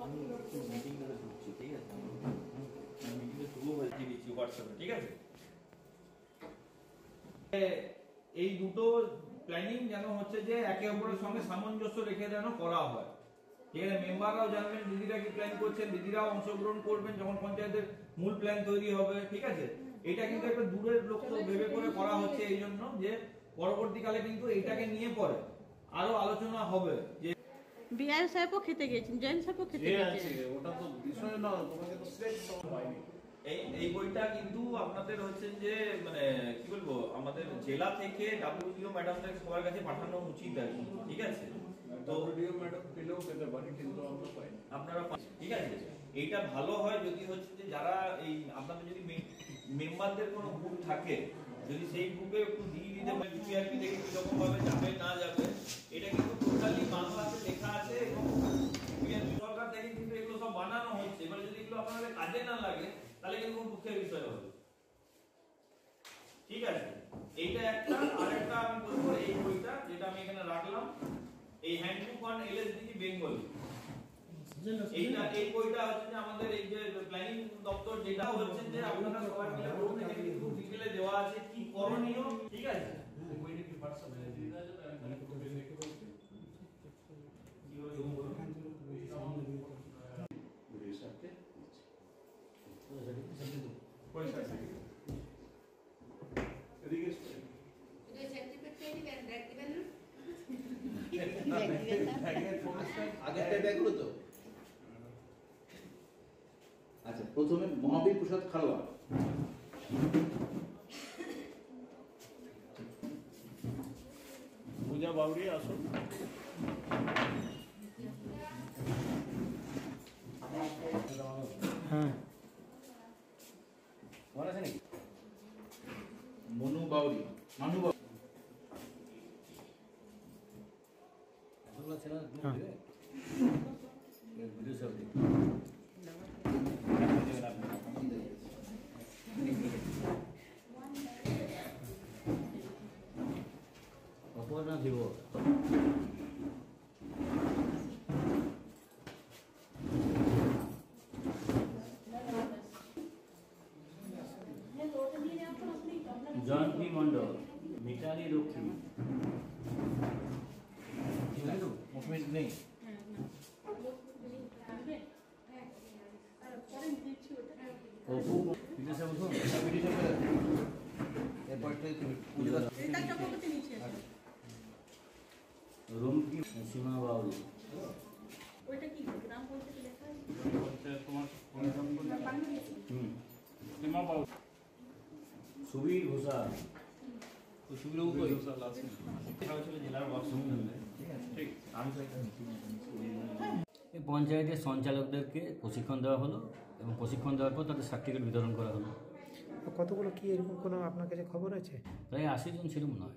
আমি একটু মিটিং করে ঢুকছি, ঠিক আছে? মিটিংয়ে শুরু হয়ে দিয়েছি হোয়াটসঅ্যাপে, ঠিক আছে? এই দুটো প্ল্যানিং যেন হচ্ছে যে একে অপরের সঙ্গে সামঞ্জস্য রেখে যেন করা হয়, ঠিক আছে? মেম্বাররাও জানবেন দিদিরা কি প্ল্যান করছেন, দিদিরাও অংশগ্রহণ করবেন যখন পঞ্চায়েতের মূল প্ল্যান তৈরি হবে, ঠিক আছে? এটা কিন্তু একটা দূরের লক্ষ্য ভেবে করে করা হচ্ছে এই জন্য যে পরবর্তীকালে কিন্তু এটাকে নিয়ে পরে আরো আলোচনা হবে যে বিআর সাহেবও খেতে গেছেন, জয়েন্ট সাহেবও খেতে গেছেন, ওটা তো বিষয় না, তোমাকে তো সিলেক্ট হয়নি। এই বইটা কিন্তু আপনাদের হচ্ছে যে মানে কি বলবো, আমাদের জেলা থেকে ডাব্লিউডিও ম্যাডামদের সবার কাছে পাঠানো উচিত আর কি, ঠিক আছে? তো ডাব্লিউডিও ম্যাডাম পেলেও পেতে পারি, কিন্তু আমরা পাই আপনারা ঠিক আছে, এইটা ভালো হয় যদি হচ্ছে যে যারা এই আপনাদের যদি মেম্বারদের কোনো গ্রুপ থাকে, যদি সেই গ্রুপে একটু দিয়ে দিতে পারে বিপিআরপি থেকে কিরকম ভাবে যাবে না যাবে, এটা কিন্তু টোটালি বাংলাতে লেখা আছে এবং সরকার থেকে কিন্তু এগুলো সব বানানো হচ্ছে। এবার যদি এগুলো আপনাদের কাজে না লাগে তাহলে কিন্তু দুঃখের বিষয় হবে, ঠিক আছে? এইটা একটা। আরেকটা আমি বলবো, এই বইটা যেটা আমি এখানে রাখলাম, এই হ্যান্ডবুক অন এলএসডি বেঙ্গলি, এই বইটা হচ্ছে যে আমাদের এই যে প্ল্যানিং দপ্তর যেটা হচ্ছে যে আপনারা সবাই মিলে পড়ুন, এখানে কিন্তু ডিটেইলে দেওয়া আছে কি করণীয়, ঠিক আছে? বইটা কি পার্সোনালি দিয়ে দেওয়া যাবে? আমি কপি লিখে বলছি কি হলো ভিডিও সাথে পয়সা আছে এদিকে এটা সার্টিফিকেট দিবেন, ব্যাগ দিবেন না? আগেরটা ব্যাগগুলো তো আচ্ছা। প্রথমে মহাবীর প্রসাদ খারোয়া, পূজা বাউরি আসুন। হ্যাঁ মনে আছে নাকি? মনু বাউরি, মানু বাউরি ছিল না ভিডিও সব অপর না দিব জয়ন্তী মন্ডল, মিতালি রক্ষী মুভমেন্ট নেই। অপু বিদেশে বসুন রুমকি সীমা বাউরি, ওইটা কি গ্রাম পঞ্চায়েতে লেখা আছে? তোমার সীমা বাবু, সুবীর ঘোষা, সুবীর ঘোষাল আছে জেলার বক্স, ঠিক আমি তো একটা মিটিং এই পঞ্চায়েতের সঞ্চালকদেরকে প্রশিক্ষণ দেওয়া হলো এবং প্রশিক্ষণ দেওয়ার পর তাদের সার্টিফিকেট বিতরণ করা হলো। কতগুলো কি এরকম কোনো আপনার কাছে খবর আছে? প্রায় 80 জন ছিল মনে হয়।